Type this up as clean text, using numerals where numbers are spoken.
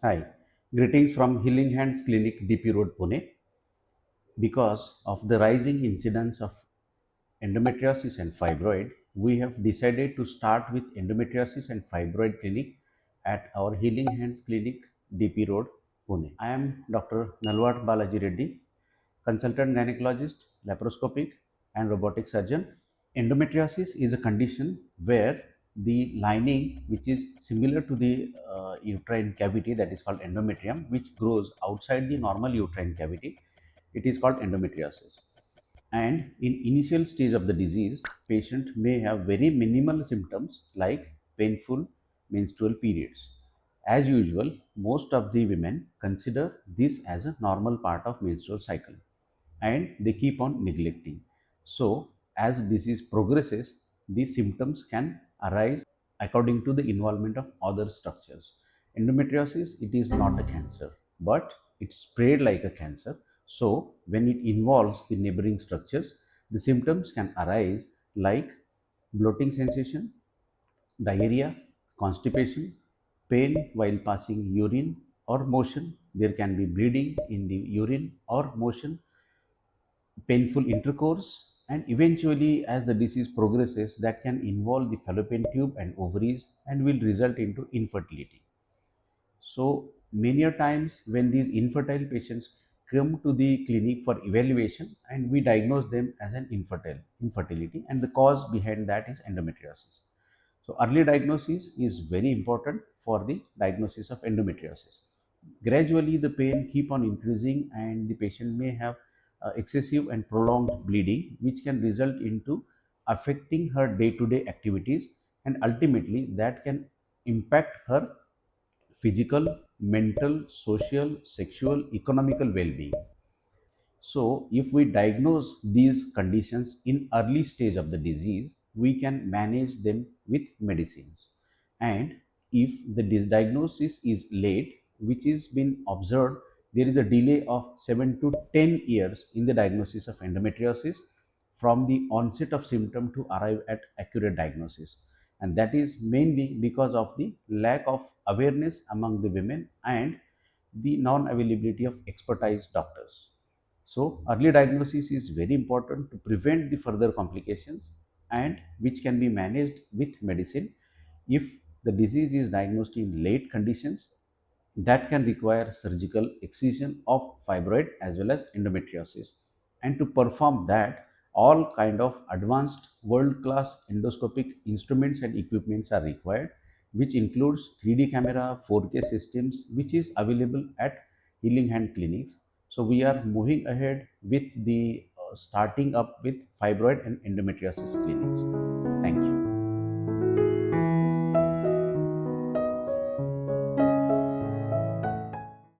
Hi, greetings from Healing Hands Clinic, DP Road, Pune. Because of the rising incidence of endometriosis and fibroid, we have decided to start with endometriosis and fibroid clinic at our Healing Hands Clinic, DP Road, Pune. I am Dr. Nalawad Balaji Reddy, consultant gynecologist, laparoscopic and robotic surgeon. Endometriosis is a condition where the lining, which is similar to the uterine cavity, that is called endometrium, which grows outside the normal uterine cavity, it is called endometriosis. And in initial stage of the disease, patient may have very minimal symptoms like painful menstrual periods. As usual, most of the women consider this as a normal part of menstrual cycle and they keep on neglecting. So, as disease progresses, these symptoms can arise according to the involvement of other structures. Endometriosis, it is not a cancer, but it's spread like a cancer. So, when it involves the neighboring structures, the symptoms can arise like bloating sensation, diarrhea, constipation, pain while passing urine or motion. There can be bleeding in the urine or motion, painful intercourse, and eventually, as the disease progresses, that can involve the fallopian tube and ovaries and will result into infertility. So many a times when these infertile patients come to the clinic for evaluation, and we diagnose them as an infertility, and the cause behind that is endometriosis. So early diagnosis is very important for the diagnosis of endometriosis. Gradually, the pain keep on increasing, and the patient may have excessive and prolonged bleeding, which can result into affecting her day-to-day activities, and ultimately that can impact her physical, mental, social, sexual, economical well-being. So, if we diagnose these conditions in early stage of the disease, we can manage them with medicines. And if the diagnosis is late, which is been observed, there is a delay of 7 to 10 years in the diagnosis of endometriosis from the onset of symptom to arrive at accurate diagnosis. And that is mainly because of the lack of awareness among the women and the non-availability of expertise doctors. So early diagnosis is very important to prevent the further complications, and which can be managed with medicine. If the disease is diagnosed in late conditions, that can require surgical excision of fibroid as well as endometriosis. And to perform that, all kind of advanced world class endoscopic instruments and equipments are required, which includes 3D camera, 4K systems, which is available at Healing Hand clinics. So we are moving ahead with the starting up with fibroid and endometriosis clinics.